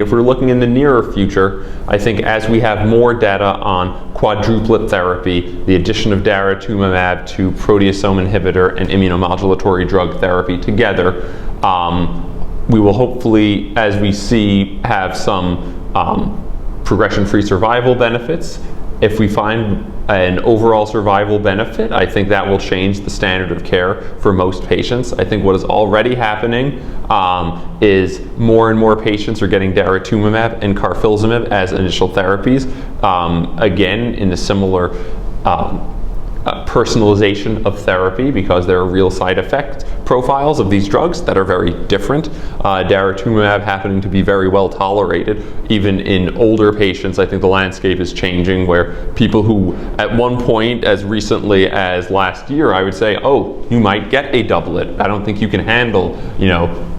If we're looking in the nearer future, I think as we have more data on quadruplet therapy, the addition of daratumumab to proteasome inhibitor and immunomodulatory drug therapy together, we will hopefully, as we see, have some progression-free survival benefits. If we find an overall survival benefit, I think that will change the standard of care for most patients. I think what is already happening is more and more patients are getting daratumumab and carfilzomib as initial therapies, again in a similar personalization of therapy, because there are real side effect profiles of these drugs that are very different. Daratumumab happening to be very well tolerated even in older patients. I think the landscape is changing, where people who at one point as recently as last year I would say, oh, you might get a doublet, I don't think you can handle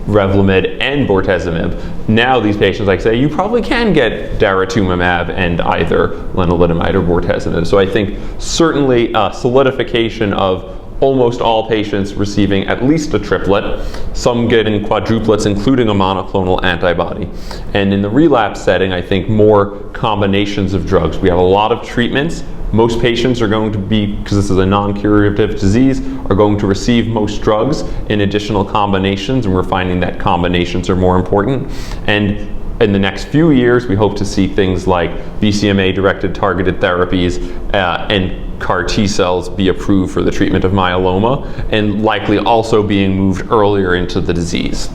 Revlimid and bortezomib. Now these patients, like say, you probably can get daratumumab and either lenalidomide or bortezomib. So I think certainly solidification of almost all patients receiving at least a triplet, some getting quadruplets including a monoclonal antibody. And in the relapse setting, I think more combinations of drugs. We have a lot of treatments. Most patients are going to be, because this is a non-curative disease, are going to receive most drugs in additional combinations, and we're finding that combinations are more important. And in the next few years, we hope to see things like BCMA-directed targeted therapies and CAR T cells be approved for the treatment of myeloma, and likely also being moved earlier into the disease.